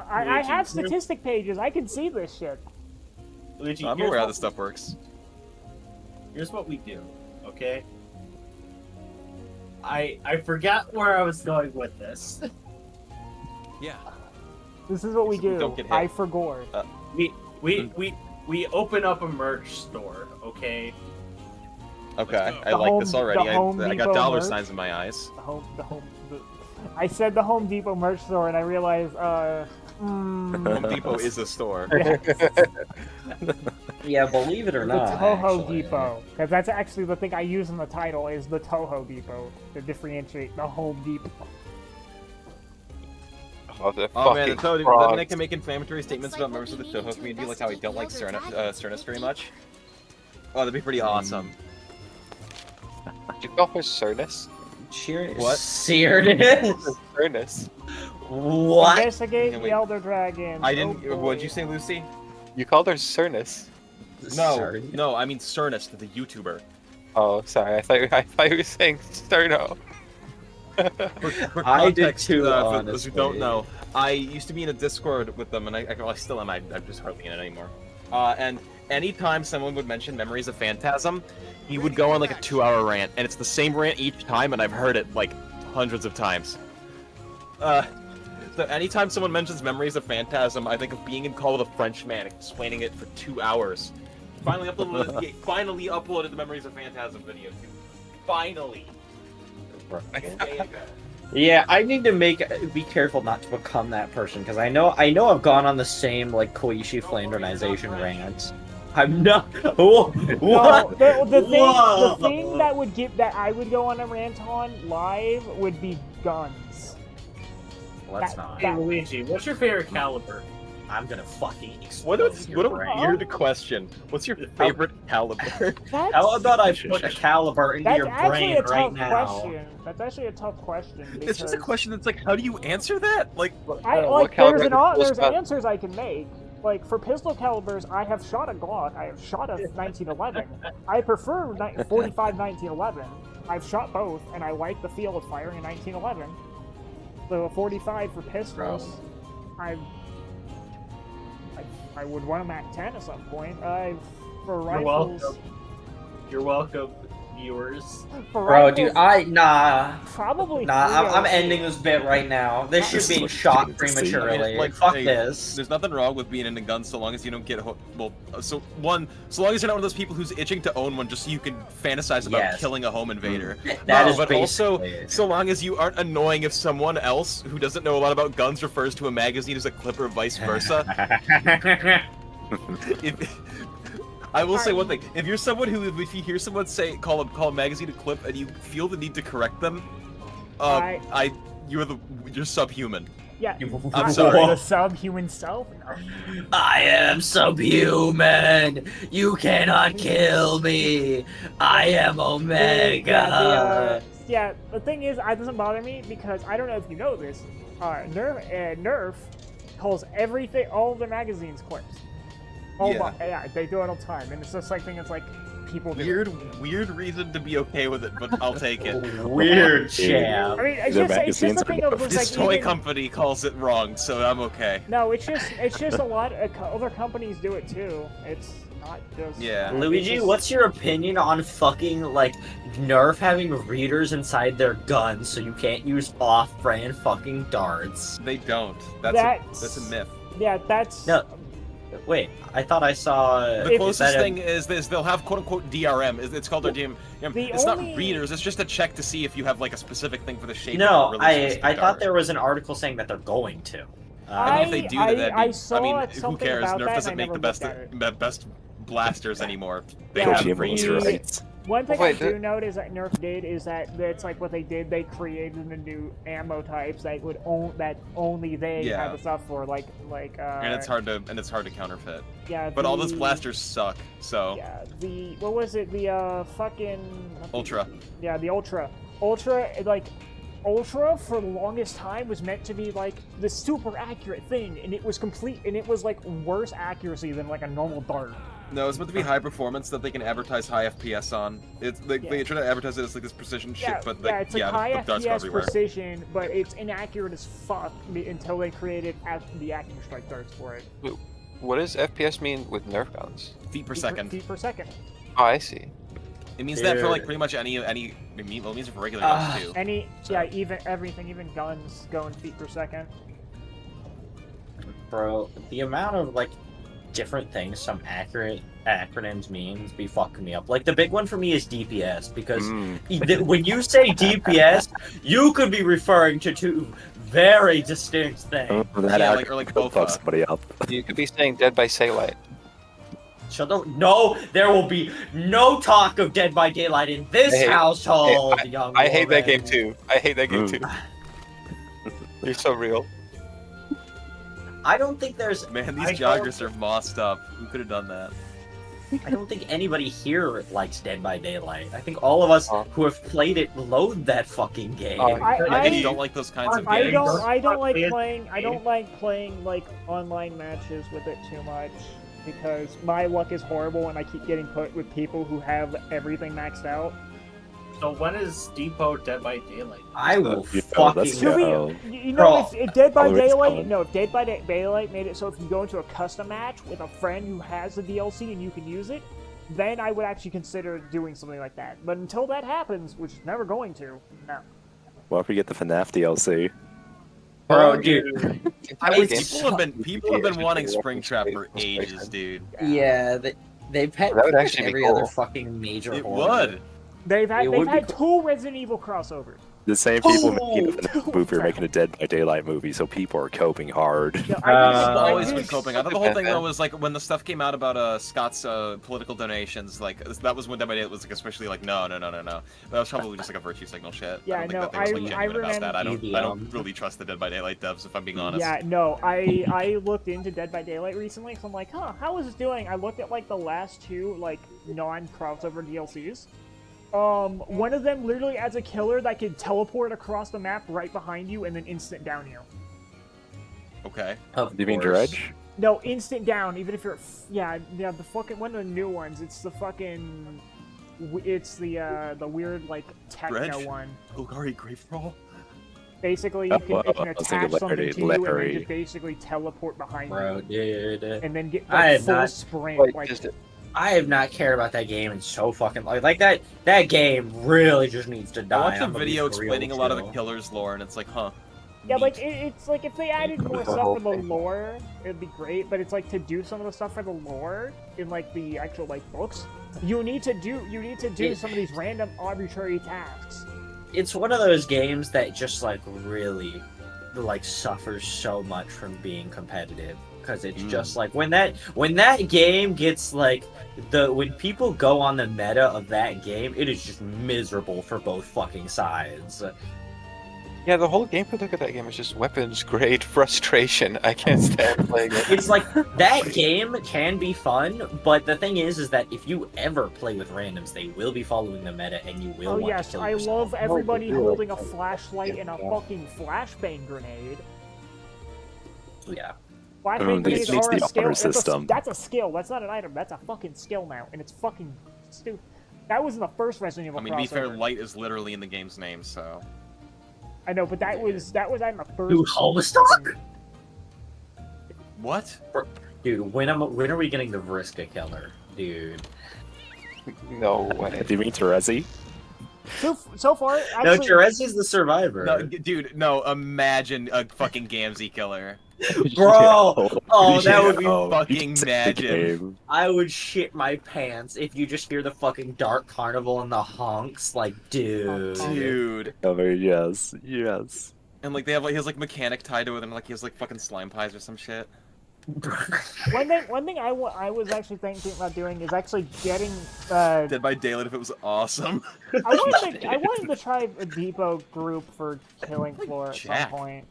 I have statistic pages. I can see this shit. Luigi, I'm aware how this stuff works. Here's what we do, okay? I forgot where I was going with this. Yeah. This is what we do. Don't get hit. I forgot. We open up a merch store, okay? Okay, I The like Home- this already. the Home I Depot got dollar merch. signs in my eyes. I said the Home Depot merch store, and I realized, Home Depot is a store. Yeah, believe it or the not. Touhou actually. Depot, because that's actually the thing I use in the title is the Touhou Depot to differentiate the Home Depot. Oh, the Oh man, fucking so then frogs. I can make inflammatory statements about members of the Touhou community, like how I don't like Cernus very much. Oh, that'd be pretty awesome. Did you call her Cernus? What? Cernus? Cernus. What? Investigate Yeah, the wait. Elder Dragon. I didn't. Oh, What'd boy. you say, Lucy? You called her Cernus. No, I mean Cernus, the YouTuber. Oh, sorry. I thought you were saying Sterno. For I did context, too, for those who don't honestly. know, I used to be in a Discord with them, and I still am. I'm just hardly in it anymore. And anytime someone would mention Memories of Phantasm, he would go on like a 2-hour rant, and it's the same rant each time, and I've heard it like hundreds of times. So anytime someone mentions Memories of Phantasm, I think of being in Call of the Frenchman, explaining it for 2 hours. Finally uploaded the Memories of Phantasm video too. Finally. Yeah, I need to be careful not to become that person because I know I've gone on the same like Koichi Flandernization rant. I'm not. Oh, what? No, the Whoa. thing that I would go on a rant on live would be guns. Let's not. Hey Luigi, what's your favorite caliber? I'm gonna fucking What explode a your brain. weird question. What's your favorite caliber? That's, How about I put a caliber into that's your actually brain a right tough now? question. That's actually a tough question. It's just a because question that's like, how do you answer that? Like, What there's caliber was there's that? answers I can make. Like for pistol calibers, I have shot a Glock. I have shot a 1911. I prefer 45 1911. I've shot both, and I like the feel of firing a 1911. So a 45 for pistols. I would want a Mac 10 at some point. For rifles. You're welcome, viewers. For Bro, rifles, dude, probably. I'm 308. ending this bit right now. This should be shot prematurely. like, Fuck hey, this. There's nothing wrong with being into guns so long as you don't get so long as you're not one of those people who's itching to own one just so you can fantasize about Yes. killing a home invader. That is but also basically it. so long as you aren't annoying if someone else who doesn't know a lot about guns refers to a magazine as a clip or vice versa. I will say one thing: if you're someone who, if you hear someone call a magazine a clip, and you feel the need to correct them, you're subhuman. Yeah. I'm sorry. The subhuman self. I am subhuman. You cannot kill me. I am Omega. Yeah, the thing is, it doesn't bother me because I don't know if you know this. Nerf calls everything, all their magazines clips. Yeah, they do it all the time, and it's just like it's like people do. Weird reason to be okay with it, but I'll take it. Weird champ. I mean, it's Their just the magazines thing are of just This like toy even- company calls it wrong, so I'm okay. No, it's just a lot of other companies do it too. It's not just Yeah. Luigi, it's just- what's your opinion on fucking like Nerf having readers inside their guns so you can't use off-brand fucking darts? They don't. That's a myth. Yeah, that's No. Wait, I thought I saw. The closest thing is they'll have quote-unquote DRM. It's called their DRM. It's not readers. It's just a check to see if you have like a specific thing for the shape. No, of a really specific I dart. thought there was an article saying that they're going to. I mean, if they do, then that'd be, I saw mean, who something cares? about Nerf that, doesn't and I make the never best blasters anymore. They Yeah, have Kojima free was the- right. One thing Wait, I do notice that Nerf did is that it's like what they did. They created the new ammo types that would only they Yeah. have the stuff for, like. and it's hard to counterfeit. Yeah. But all those blasters suck. So Yeah. What was it? The fucking. Ultra. Yeah, the Ultra. Ultra for the longest time was meant to be like the super accurate thing, and it was complete, and it was like worse accuracy than like a normal dart. No, it's meant to be high performance that they can advertise high FPS on. It's they try to advertise it as like this precision shit, but like, it's like high the dots go FPS everywhere. precision, but it's inaccurate as fuck until they created the acting strike darts for it. What does FPS mean with Nerf guns? Feet per second. Feet per second. Oh, I see. It means that for like pretty much any. Well, it means it for regular guns too. Even everything, even guns go in feet per second. Bro, the amount of like different things some accurate acronyms means be fucking me up. Like the big one for me is DPS because when you say DPS, you could be referring to two very distinct things. Or like both. Fuck somebody up. You could be saying Dead by Daylight. No, there will be no talk of Dead by Daylight in this household, young I hate that woman. game too. I hate that game too. You're so real. I don't think there's. Man, these joggers are mossed up. Who could have done that? I don't think anybody here likes Dead by Daylight. I think all of us who have played it loathe that fucking game. I just don't like those kinds of games. I don't like playing like online matches with it too much because my luck is horrible and I keep getting put with people who have everything maxed out. So when is Depot Dead by Daylight? I will let's fucking. go. You know, if Dead by Daylight, coming. no, if Dead by Daylight made it so if you go into a custom match with a friend who has the DLC and you can use it, then I would actually consider doing something like that. But until that happens, which is never going to, no. What if we get the FNAF DLC? Bro, dude. People have been wanting Springtrap for ages, dude. Yeah, they've had That would actually be every cool. other fucking major. It horror. would. They've had be two Resident Evil crossovers. The same people making a FNAF movie are making a Dead by Daylight movie, so people are coping hard. Yeah, I've always been coping. I thought the whole thing though was like when the stuff came out about Scott's political donations, like that was when Dead by Daylight was like especially like no. That was probably just like a virtue signal shit. Yeah, I don't think that they was like genuine about that. I don't really trust the Dead by Daylight devs if I'm being honest. Yeah, no, I looked into Dead by Daylight recently, so I'm like, how is this doing? I looked at like the last two like non-crossover DLCs. One of them literally adds a killer that can teleport across the map right behind you and then instant down you. Okay. Do you mean Dredge? No, instant down, even if you're the fucking one of the new ones. It's the fucking the weird like techno Dredge? one. Golgari Gravebrawl? Basically, it can I was attach thinking something to you and Larry. then just basically teleport behind Bro, you, dude. and then get I like, have full not- sprint. Like, Like, I have not cared about that game in so fucking like that. That game really just needs to die. I watched a I'm gonna be video for real explaining a lot of the chill. killer's lore, and it's like, huh. yeah, neat. like it's like if they added more The stuff whole for the thing. lore, it'd be great. But it's like to do some of the stuff for the lore in like the actual like books, you need to do some of these random arbitrary tasks. It's one of those games that just like really like suffers so much from being competitive because it's just like when that game gets like when people go on the meta of that game, it is just miserable for both fucking sides. Yeah, the whole gameplay look at that game is just weapons grade frustration. I can't stand playing it. It's like that game can be fun, but the thing is that if you ever play with randoms, they will be following the meta, and you will Oh want yes, to kill I yourself. love everybody do it. holding a flashlight and a fucking flashbang grenade. Yeah. Flashbang This grenades makes are a the skill. honor system. That's a skill. That's not an item. That's a fucking skill now, and it's fucking stupid. That was in the first Resident Evil I mean, to be fair, crossover. light is literally in the game's name, so. I know, but that was in the first. Dude, Homestuck? What? Dude, when are we getting the Vriska killer? Dude. No way. Do you mean Terezi? So far, No, actually, Terezi's the survivor. No, dude, no, imagine a fucking Gamzee killer. Bro! Oh, that would be fucking magic. I would shit my pants if you just hear the fucking Dark Carnival and the honks. Like, dude. Dude. Oh, yes. And like, he has like mechanic tied to it, and like, he has like fucking slime pies or some shit. one thing I was actually thinking about doing is actually getting. Dead by Daylight if it was awesome. I wanted to try a depot group for Killing Floor at some Jack. point.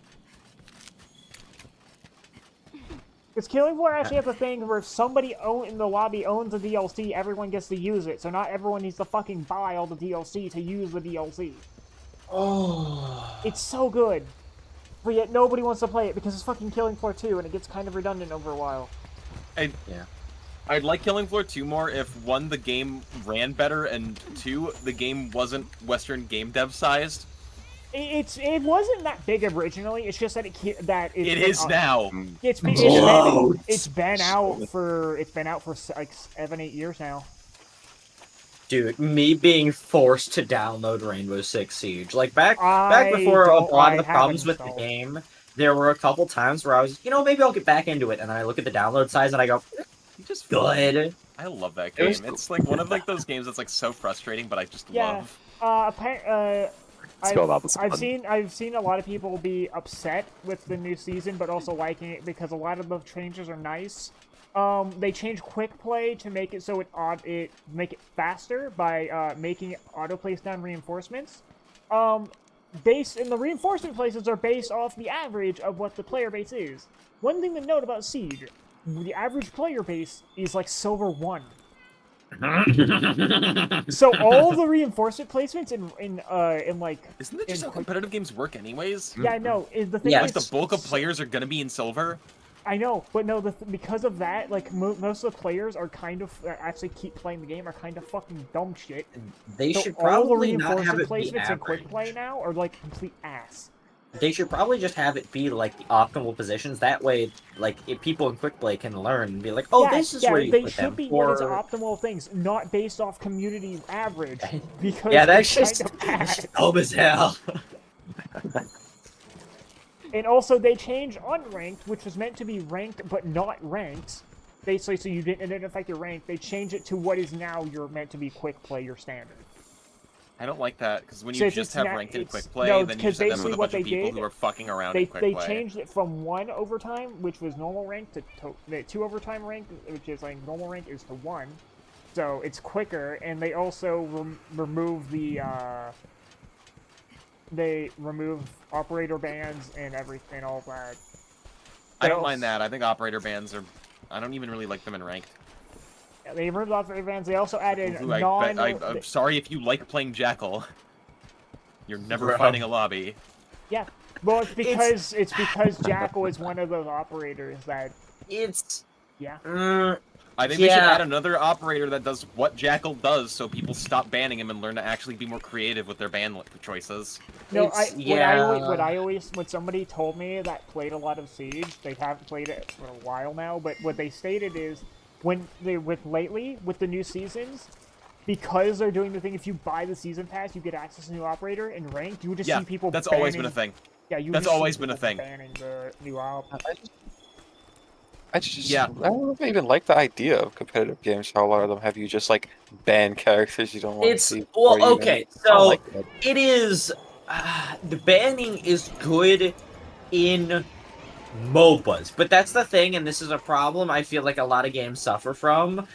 Because Killing Floor actually has a thing where if somebody in the lobby owns a DLC, everyone gets to use it. So not everyone needs to fucking buy all the DLC to use the DLC. Oh. It's so good. But yet nobody wants to play it because it's fucking Killing Floor 2 and it gets kind of redundant over a while. I I'd like Killing Floor 2 more if, one, the game ran better, and two, the game wasn't Western game dev sized. It wasn't that big originally. It's just that It is now. It's been out for like 7-8 years now. Dude, me being forced to download Rainbow Six Siege, like back before a lot of the problems with the game, there were a couple times where I was, maybe I'll get back into it, and then I look at the download size and I go, Just good. I love that game. It's like one of like those games that's like so frustrating, but I just love. I've seen a lot of people be upset with the new season, but also liking it because a lot of the changes are nice. They changed quick play to make it so make it faster by making it auto place down reinforcements. And the reinforcement places are based off the average of what the player base is. One thing to note about Siege, the average player base is like Silver 1. So all the reinforcement placements in like isn't that just how competitive games work anyways? Yeah, I know. The thing is, the bulk of players are gonna be in silver. I know, but no, because of that, like most of the players are kind of actually keep playing the game are kind of fucking dumb shit. They should all the probably not have reinforcement it be placements in quick average. play now are like complete ass. They should probably just have it be like the optimal positions. That way, like if people in quick play can learn and be like, "Oh, this is where you they put should them." be Or... what is optimal things, not based off community average. Because yeah, that's it's just kind of ass. dumb as hell. And also, they changed unranked, which was meant to be ranked but not ranked. Basically, so it didn't affect your rank. They changed it to what is now meant to be quick play, your standard. I don't like that, because when So you if just it's have not- ranked in it's- quick play, no, then you because set them with basically a what bunch of they people did, who are fucking around They in quick play. changed it from 1 overtime, which was normal rank, to 2 overtime rank, which is like normal rank is to 1. So it's quicker, and they also remove the they remove operator bans and everything, all that. I don't mind that. I think operator bans are. I don't even really like them in ranked. They removed operator bans. They also added Ooh, I'm sorry if you like playing Jackal. You're never finding a lobby. Yeah, well, it's because Jackal is one of those operators that. Yeah. I think they should add another operator that does what Jackal does, so people stop banning him and learn to actually be more creative with their ban choices. No, when somebody told me that played a lot of Siege, they haven't played it for a while now, but what they stated is with the new seasons, because they're doing the thing, if you buy the season pass, you get access to a new operator and ranked. You would just see people. That's always been a thing. Yeah, that's always been a thing. Banning the new op. I don't even like the idea of competitive games. How a lot of them have you just like ban characters you don't want to see. So it is. The banning is good in MOBAs, but that's the thing, and this is a problem I feel like a lot of games suffer from.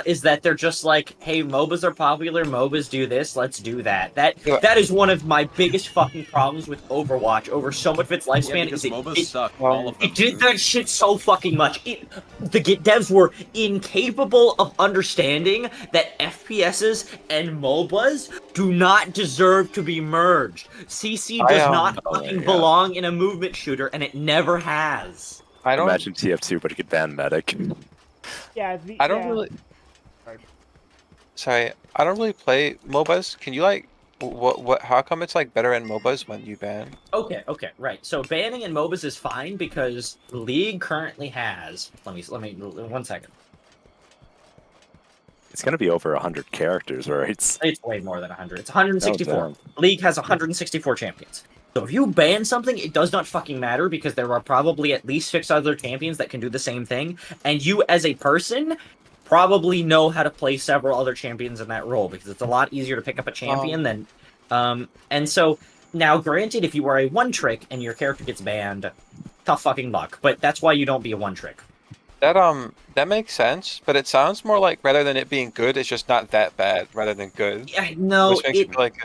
Is that they're just like, hey, MOBAs are popular, MOBAs do this, let's do that. That is one of my biggest fucking problems with Overwatch over so much of its lifespan. Because MOBAs suck, all of them. It did that shit so fucking much. The devs were incapable of understanding that FPSs and MOBAs do not deserve to be merged. CC does not fucking belong in a movement shooter, and it never has. I don't imagine TF2, but it could ban Medic. Yeah, I don't really. Sorry, I don't really play MOBAs. Can you like, what? How come it's like better in MOBAs when you ban? Okay, right. So banning in MOBAs is fine because League currently has. Let me 1 second. It's gonna be over 100 characters, right? It's way more than 100. It's 164. Oh, League has 164 champions. So if you ban something, it does not fucking matter because there are probably at least 6 other champions that can do the same thing, and you as a person probably know how to play several other champions in that role because it's a lot easier to pick up a champion than. And so now, granted, if you are a one trick and your character gets banned, tough fucking luck. But that's why you don't be a one trick. That makes sense, but it sounds more like rather than it being good, it's just not that bad rather than good. Yeah, no, which makes it like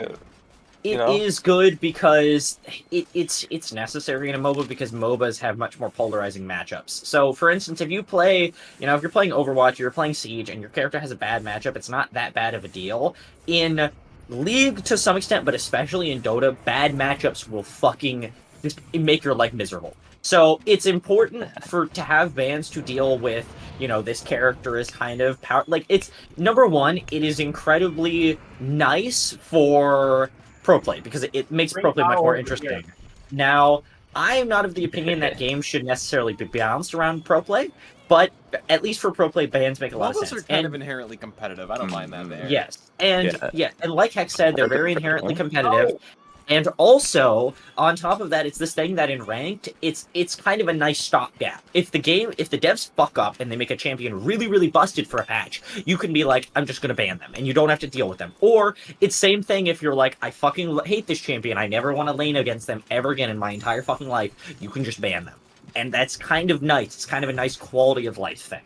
it is good because it's necessary in a MOBA because MOBAs have much more polarizing matchups. So, for instance, if you're playing Overwatch, you're playing Siege, and your character has a bad matchup, it's not that bad of a deal. In League, to some extent, but especially in Dota, bad matchups will fucking just make your life miserable. So it's important to have bans to deal with, this character is kind of power. Like, it's number one, it is incredibly nice for pro play because it makes pro play much more interesting. Now, I am not of the opinion that games should necessarily be balanced around pro play, but at least for pro play, bans make a lot of sense. MOBAs are kind of inherently competitive. I don't mind that there. Yes, and and like Hex said, they're very inherently competitive. Oh. And also, on top of that, it's this thing that in ranked, it's kind of a nice stopgap. If the devs fuck up and they make a champion really, really busted for a patch, you can be like, I'm just gonna ban them, and you don't have to deal with them. Or it's same thing if you're like, I fucking hate this champion, I never want to lane against them ever again in my entire fucking life. You can just ban them, and that's kind of nice. It's kind of a nice quality of life thing.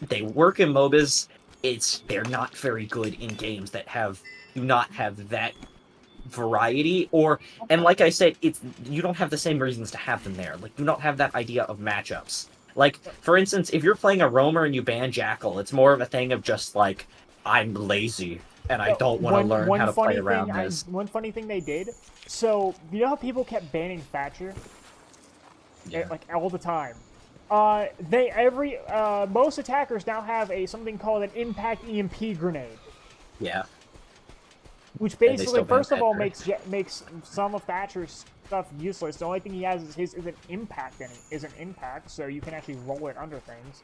They work in MOBAs. They're not very good in games that do not have that variety, and like I said, you don't have the same reasons to have them there. Like, you don't have that idea of matchups. Like, for instance, if you're playing a roamer and you ban Jackal, it's more of a thing of just like, I'm lazy and I don't want to learn how to play around this. One funny thing they did, so you know how people kept banning Thatcher, like all the time. Most attackers now have something called an impact EMP grenade. Yeah. Which basically, first of all, makes some of Thatcher's stuff useless. The only thing he has is an impact so you can actually roll it under things.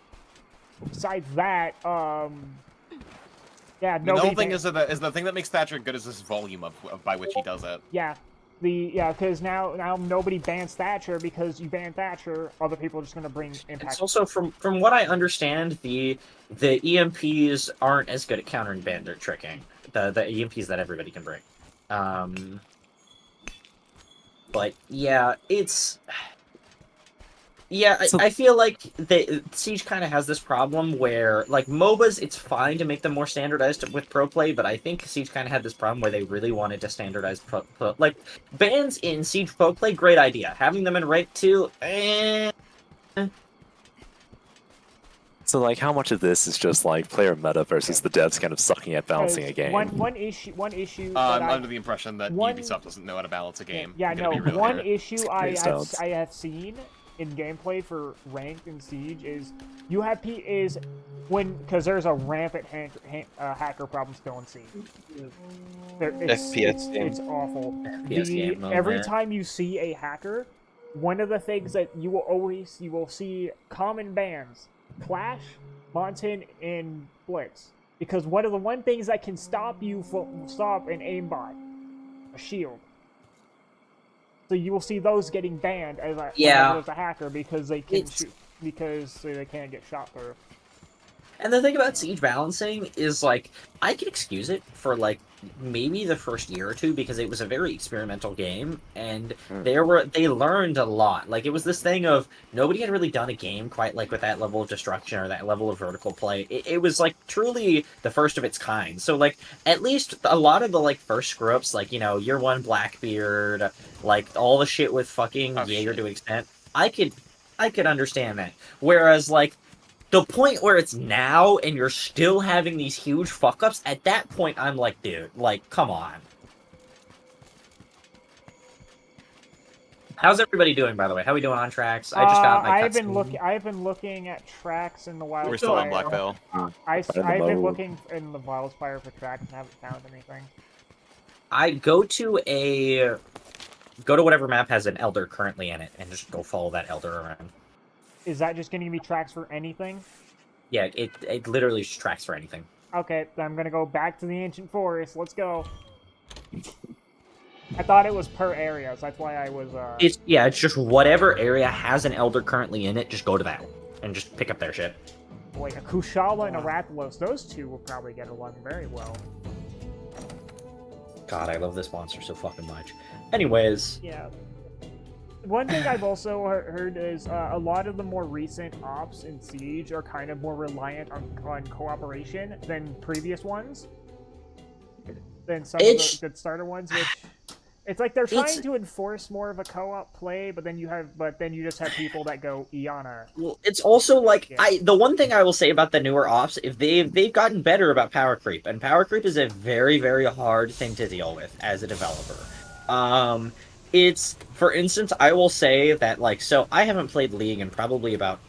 Besides that, yeah, no. The whole thing is the thing that makes Thatcher good is this volume by which he does it. Yeah, because now nobody bans Thatcher because you ban Thatcher, other people are just gonna bring impact. It's also from what I understand, the EMPs aren't as good at countering bandit tricking. The EMPs that everybody can bring. But yeah, I feel like Siege kind of has this problem where, like, MOBAs, it's fine to make them more standardized with pro play, but I think Siege kind of had this problem where they really wanted to standardize like, bans in Siege pro play, great idea. Having them in rank 2, So, like, how much of this is just like player meta versus the devs kind of sucking at balancing a game? One issue. I'm under the impression that Ubisoft doesn't know how to balance a game. Yeah, no. One issue I have seen in gameplay for ranked and Siege is because there's a rampant hacker problem still in Siege. FPS game. It's awful. Every time you see a hacker, one of the things that you will see common bans: Clash, Montan, and Blitz. Because one of the things that can stop you from stop an aimbot, a shield. So you will see those getting banned as a hacker because they can they can't get shot through. And the thing about Siege balancing is, like, I can excuse it for, like, maybe the first year or two because it was a very experimental game, and they learned a lot. Like, it was this thing of nobody had really done a game quite, like, with that level of destruction or that level of vertical play. It was, like, truly the first of its kind. So, like, at least a lot of the, like, first screw-ups, like, Year 1 Blackbeard, like, all the shit with fucking Jaeger to an extent, I could understand that. Whereas, like, the point where it's now and you're still having these huge fuck-ups, at that point I'm like, dude, like, come on. How's everybody doing, by the way? How are we doing on tracks? I just got my I've been looking at tracks in the Wildfire. We're still on Black Veil. I've been looking in the Wildfire for tracks and haven't found anything. I go to whatever map has an Elder currently in it and just go follow that Elder around. Is that just going to give me tracks for anything? Yeah, it literally just tracks for anything. Okay, I'm going to go back to the Ancient Forest. Let's go. I thought it was per area, so that's why I was... It's just whatever area has an Elder currently in it, just go to that and just pick up their shit. Like a Kushala and a Rathalos, those two will probably get along very well. God, I love this monster so fucking much. Anyways... Yeah. One thing I've also heard is a lot of the more recent ops in Siege are kind of more reliant on cooperation than previous ones. Than some of the good starter ones, which it's like they're trying to enforce more of a co-op play, but then you just have people that go Iana. Well, it's also like the one thing I will say about the newer ops, if they've gotten better about power creep, and power creep is a very, very hard thing to deal with as a developer. it's, for instance, I will say that, like, so I haven't played League in probably about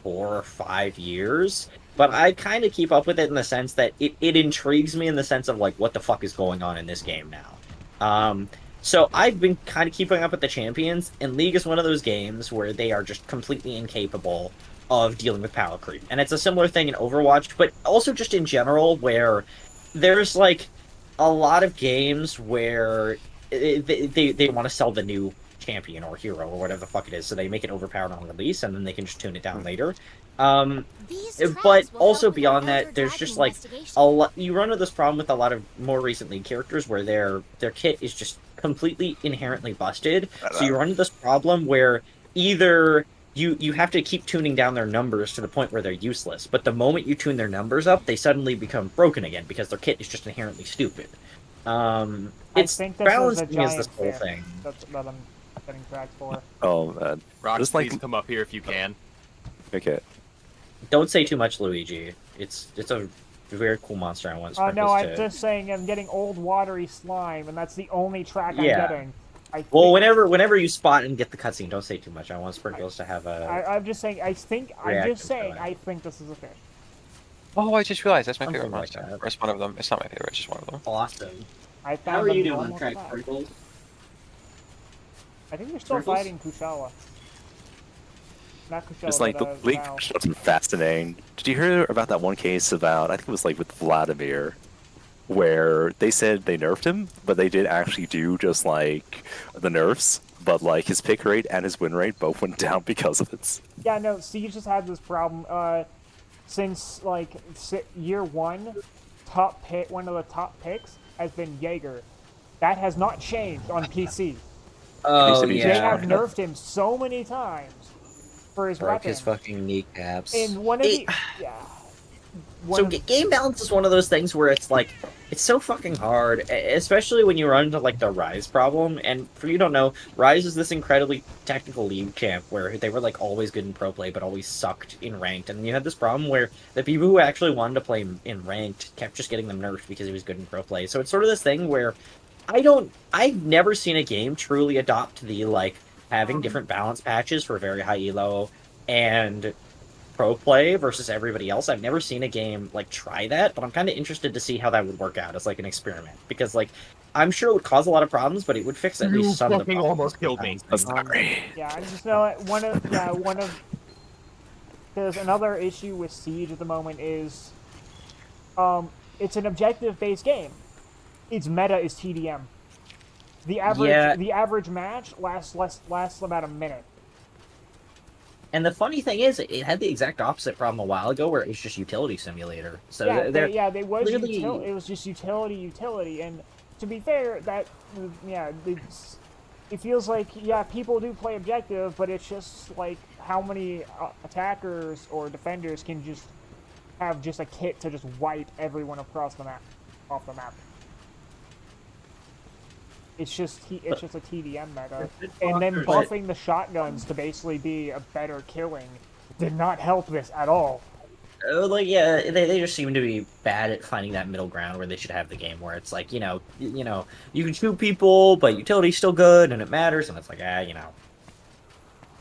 4 or 5 years, but I kind of keep up with it in the sense that it intrigues me in the sense of, like, what the fuck is going on in this game now. So I've been kind of keeping up with the champions, and League is one of those games where they are just completely incapable of dealing with power creep. And it's a similar thing in Overwatch, but also just in general, where there's, like, a lot of games where they want to sell the new champion or hero or whatever the fuck it is, so they make it overpowered on release, and then they can just tune it down later. But also beyond that, there's just like a lot. You run into this problem with a lot of more recent League characters where their kit is just completely inherently busted. So you run into this problem where either you have to keep tuning down their numbers to the point where they're useless, but the moment you tune their numbers up, they suddenly become broken again because their kit is just inherently stupid. It's balancing is this whole thing. That's what I'm getting tracked for. Oh man. Rock, Just please like come up here if you can. okay. Don't say too much, Luigi. It's a very cool monster. I want sprinkles no, I'm to... just saying I'm getting old watery slime, and that's the only track I'm Yeah. getting. Well, whenever you spot and get the cutscene, don't say too much. I want sprinkles to have a... I'm just saying. I think this is a fish. Oh, I just realized that's my Something favorite like monster. that. Or it's one of them. It's not my favorite. It's just one of them. Awesome. I found How are you them doing, almost Craig back. Sprinkles? I think they're still Sprinkles? fighting Kushala. Not Kushala, It's like the but, League Val. shows fascinating. Did you hear about that one case about, I think it was like with Vladimir, where they said they nerfed him, but they did actually do just like the nerfs, but like his pick rate and his win rate both went down because of it. Yeah, no, Siege has had this problem since like year one. One of the top picks has been Jaeger. That has not changed on PC. Oh, They They yeah. have nerfed him so many times for his Broke weapon. his fucking kneecaps. And one of the Game balance is one of those things where it's like, it's so fucking hard, especially when you run into like the Rise problem. And for you who don't know, Rise is this incredibly technical League champ where they were like always good in pro play, but always sucked in ranked. And you had this problem where the people who actually wanted to play in ranked kept just getting them nerfed because he was good in pro play. So it's sort of this thing where I've never seen a game truly adopt the like having different balance patches for very high elo and pro play versus everybody else. I've never seen a game like try that, but I'm kind of interested to see how that would work out as like an experiment, because like I'm sure it would cause a lot of problems, but it would fix at least some of the fucking problems. almost killed me. I'm sorry. Yeah, I just know one of there's another issue with Siege at the moment is it's an objective based game. Its meta is TDM. The average match lasts about a minute. And the funny thing is, it had the exact opposite problem a while ago, where it was just utility simulator. So It was clearly... it was just utility, and to be fair, it feels like people do play objective, but it's just like how many attackers or defenders can just have just a kit to just wipe everyone off the map. It's just a TDM meta, and then buffing the shotguns to basically be a better killing did not help this at all. They just seem to be bad at finding that middle ground where they should have the game, where it's like, you can shoot people, but utility's still good and it matters, and it's like,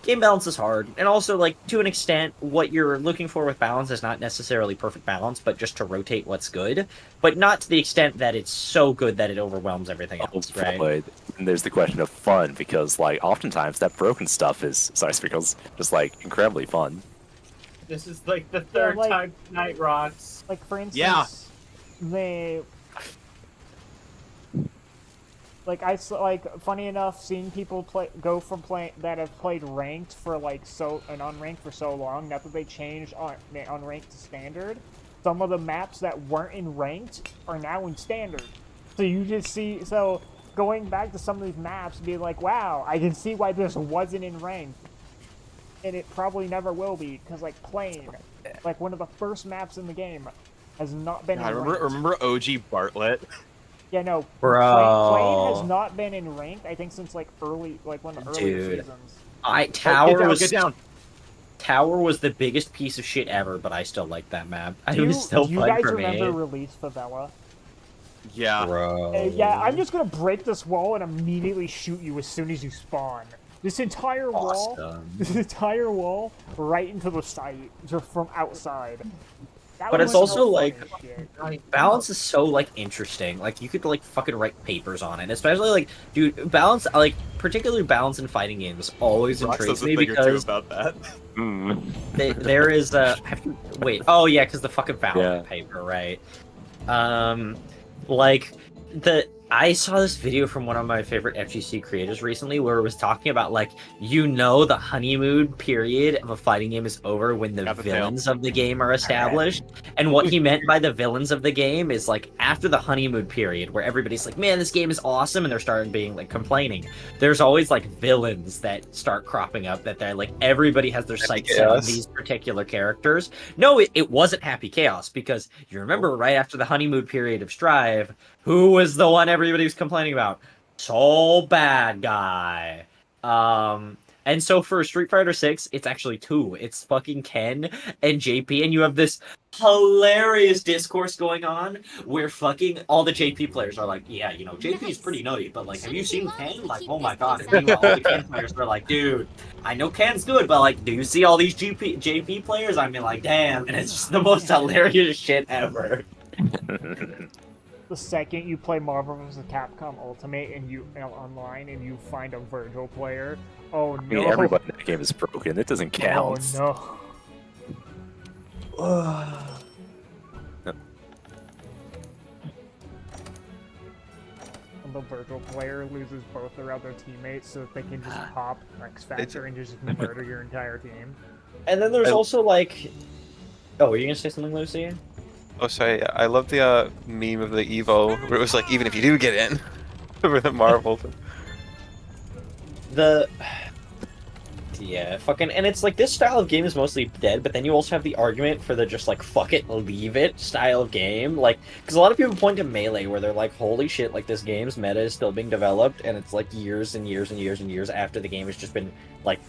game balance is hard. And also, like, to an extent, what you're looking for with balance is not necessarily perfect balance, but just to rotate what's good, but not to the extent that it's so good that it overwhelms everything else, right? And there's the question of fun, because like oftentimes that broken stuff is, sorry Sprinkles, just like incredibly fun. This is like the third time tonight, Rocks. Like, for instance, funny enough, seeing people go from that have played ranked for and unranked for so long, now that they changed unranked to standard, some of the maps that weren't in ranked are now in standard. So you just see, going back to some of these maps, be like, wow, I can see why this wasn't in ranked. And it probably never will be, because like Plane, like one of the first maps in the game, has not been in ranked. Remember OG Bartlett? Yeah, no. Bro. Plane has not been in ranked, I think, since one of the earlier seasons. Get down. Tower was the biggest piece of shit ever, but I still like that map. It was Do still you fun guys for me. remember Release Favela? Yeah. Bro. Yeah, I'm just gonna break this wall and immediately shoot you as soon as you spawn. This entire wall, right into the site, just from outside. That But was it's also so like funny as shit. balance is so like interesting. Like you could like fucking write papers on it. Especially like dude, balance like particularly balance in fighting games always Rox intrigues does a me thing or two because about that. there is wait, oh yeah, because the fucking Valorant Yeah. paper, right? Like I saw this video from one of my favorite FGC creators recently where it was talking about like the honeymoon period of a fighting game is over when the Got the villains of the game are established. And what he meant by the villains of the game is like after the honeymoon period where everybody's like, man, this game is awesome, and they're starting being like complaining. There's always like villains that start cropping up that they're like everybody has their sights set on these particular characters. No, it wasn't Happy Chaos, because you remember right after the honeymoon period of Strive, who was the one everybody was complaining about? Soul Bad Guy. And so for Street Fighter 6, it's actually two. It's fucking Ken and JP, and you have this hilarious discourse going on where fucking all the JP players are like, yeah, JP is pretty nutty, but like, have you seen Ken? Like, oh my god. And meanwhile, all the Ken players are like, dude, I know Ken's good, but like, do you see all these JP players? I mean, like, damn. And it's just the most hilarious shit ever. The second you play Marvel vs. Capcom Ultimate and you online and you find a Virgil player, oh no! I mean, everybody in that game is broken. It doesn't count. Oh no! And the Virgil player loses both their other teammates so that they can just pop X Factor and just murder your entire team. And then there's also like, oh, were you gonna say something, Lucy? Oh, sorry. I love the meme of the Evo where it was like, even if you do get in, with the Marvel. Yeah, fucking, and it's like this style of game is mostly dead, but then you also have the argument for the just like fuck it, leave it style of game, like because a lot of people point to Melee where they're like, holy shit, like this game's meta is still being developed, and it's like years and years and years and years after the game has just been like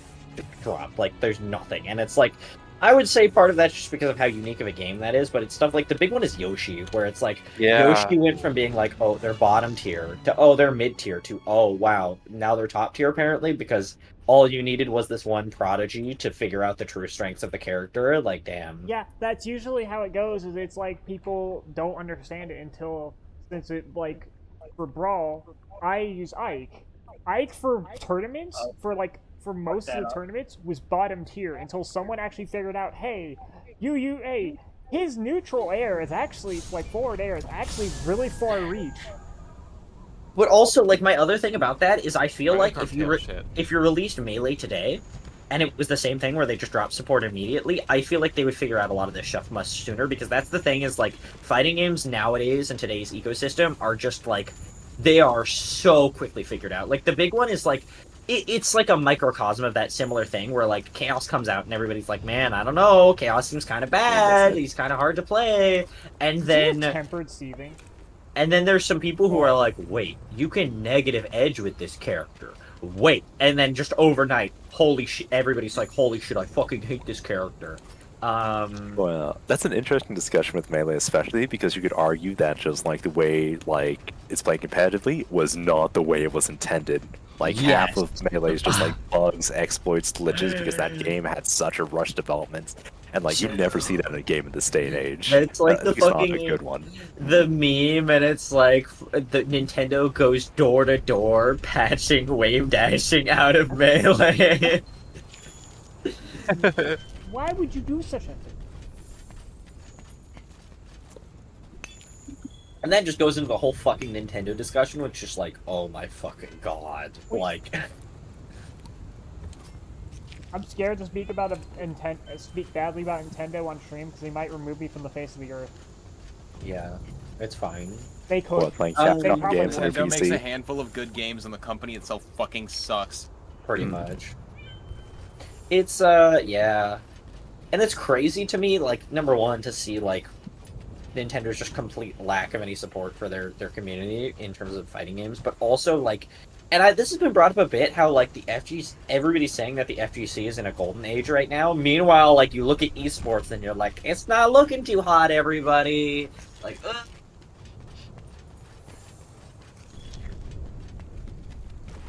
dropped, like there's nothing, and it's like. I would say part of that's just because of how unique of a game that is, but it's stuff like the big one is Yoshi, where it's like Yoshi went from being like, oh, they're bottom tier to oh, they're mid tier to oh, wow, now they're top tier apparently because all you needed was this one prodigy to figure out the true strengths of the character. Like, damn. Yeah, that's usually how it goes. Is it's like people don't understand it until since it like for Brawl, I use Ike. Ike for tournaments for most of the tournaments was bottom tier until someone actually figured out, hey, his neutral air is actually forward air is actually really far reach. But also, like, my other thing about that is I feel like if you released Melee today, and it was the same thing where they just dropped support immediately, I feel like they would figure out a lot of this stuff much sooner, because that's the thing is, like, fighting games nowadays in today's ecosystem are just, like, they are so quickly figured out. Like, the big one is, like, it's like a microcosm of that similar thing where like Chaos comes out and everybody's like, man, I don't know, Chaos seems kind of bad, he's kind of hard to play, and then tempered seething. And then there's some people who are like, wait, you can negative edge with this character, wait, and then just overnight, holy shit, everybody's like, holy shit, I fucking hate this character. Well, that's an interesting discussion with Melee, especially because you could argue that just like the way like it's played competitively was not the way it was intended. Like half of Melee is just like bugs, exploits, glitches because that game had such a rush development, and like you never see that in a game in this day and age. It's like the fucking not a good one. The meme, and it's like the Nintendo goes door to door patching wave dashing out of Melee. Why would you do such a thing? And that just goes into the whole fucking Nintendo discussion, which is like, oh my fucking god. Like, I'm scared to speak about speak badly about Nintendo on stream because they might remove me from the face of the earth. Yeah, it's fine. They could. What, playing Capcom games on Nintendo makes a PC? handful of good games, and the company itself fucking sucks. Pretty much. It's yeah. And it's crazy to me, like, number one, to see, like, Nintendo's just complete lack of any support for their community in terms of fighting games, but also, like, and this has been brought up a bit, how, like, everybody's saying that the FGC is in a golden age right now. Meanwhile, like, you look at esports and you're like, it's not looking too hot, everybody. Like,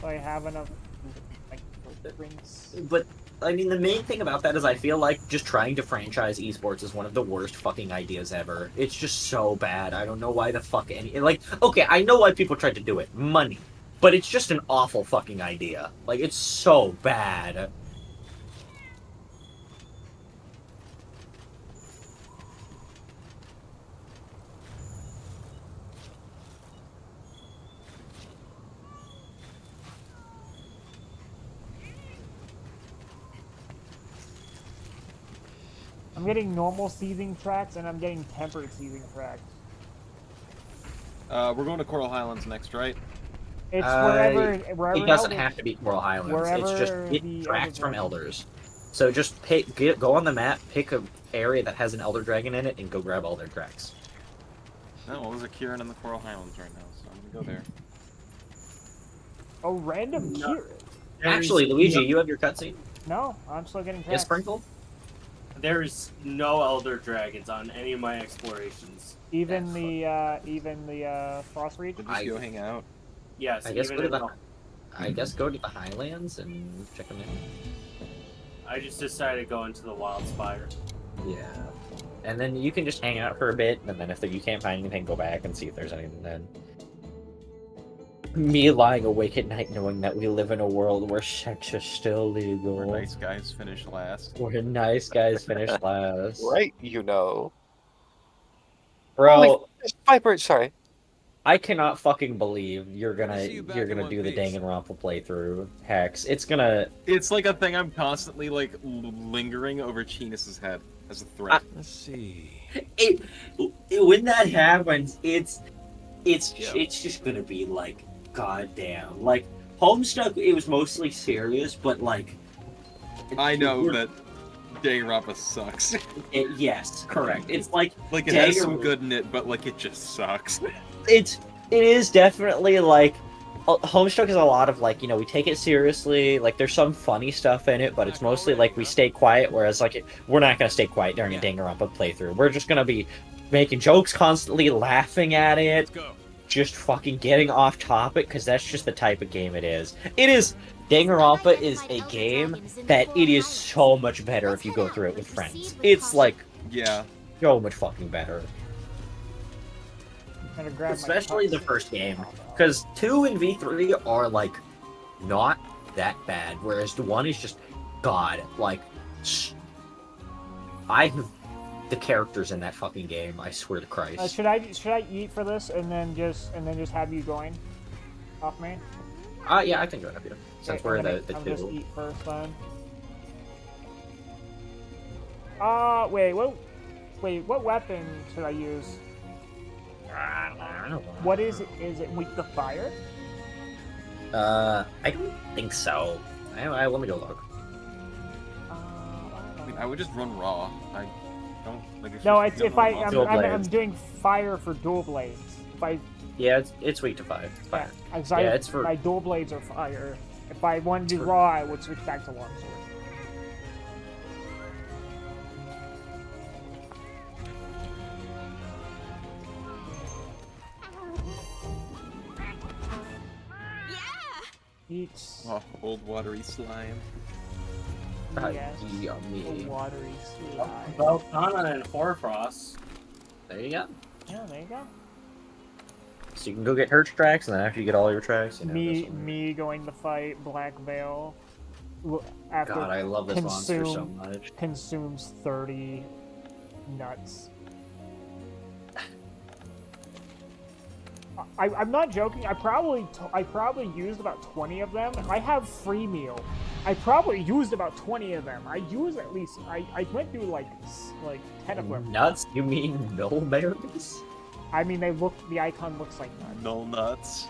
I have enough like footprints. But I mean, the main thing about that is I feel like just trying to franchise esports is one of the worst fucking ideas ever. It's just so bad. I don't know why the fuck any like. Okay, I know why people tried to do it. Money. But it's just an awful fucking idea. Like, it's so bad. I'm getting normal seething tracks and I'm getting tempered seething tracks. We're going to Coral Highlands next, right? It's wherever It doesn't have to be Coral Highlands. It's just it tracks from elders. So just go on the map, pick an area that has an elder dragon in it, and go grab all their tracks. No, well, there's a Kieran in the Coral Highlands right now, so I'm gonna go there. Oh, random Kieran. Actually, Luigi, you have your cutscene. No, I'm still getting tracks. Yes, Sprinkle. There's no elder dragons on any of my explorations. Even the frost region. Just go hang out. Yes, I guess even in the, I guess go to the Highlands and check them out. I just decided to go into the Wild Spire. Yeah. And then you can just hang out for a bit, and then if you can't find anything, go back and see if there's anything then. Me lying awake at night knowing that we live in a world where sex is still legal. Where nice guys finish last. Where nice guys finish last. Right, you know. Bro, Viper, sorry. I cannot fucking believe you're gonna do the Danganronpa playthrough, Hex. It's like a thing I'm constantly like lingering over Chinus's head as a threat. Let's see. When that happens, it's just gonna be like, goddamn. Like Homestuck, it was mostly serious, but like, I know that Danganronpa sucks. Yes, correct. It's like it has some good in it, but like it just sucks. It is definitely like Homestuck is a lot of like, you know, we take it seriously, like there's some funny stuff in it, but it's mostly like we stay quiet, whereas like we're not gonna stay quiet during a Danganronpa playthrough. We're just gonna be making jokes constantly, laughing at it, just fucking getting off topic, because that's just the type of game it is. Danganronpa is a game that it is so much better if you go through it with friends. It's like, yeah, so much fucking better. Especially the first game, because 2 and V3 are like not that bad, whereas the 1 is just god. Like, the characters in that fucking game, I swear to Christ. Should I eat for this and then just have you join off main? Yeah, I can join up here since we're the I'm two. just eat first then. Wait, what weapon should I use? I don't know. What is it? Is it weak to fire? I don't think so. Let me go look. I mean, I would just run raw. I don't like. No, it's if I'm doing fire for dual blades. Yeah, it's weak to fire. Yeah, it's for my dual blades are fire. If I wanted to do raw, I would switch back to longsword. Eats. Oh, old watery slime. Yes. Yummy. Old watery slime. Beltana and Hoarfrost. There you go. Yeah, there you go. So you can go get her tracks, and then after you get all your tracks, you know, me going to fight Black Veil. After God, I love this monster so much. Consumes 30 nuts. I'm not joking. I probably used about 20 of them. I have free meal. I probably used about 20 of them. I used at least. I went through like 10 of them. Nuts? You mean null berries? I mean, the icon looks like nuts. Null nuts.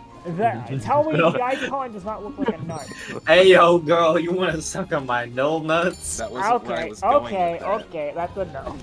Tell me the icon does not look like a nut. Hey, yo, girl, you want to suck on my null nuts? That was where I was going with that. Okay, that's a no.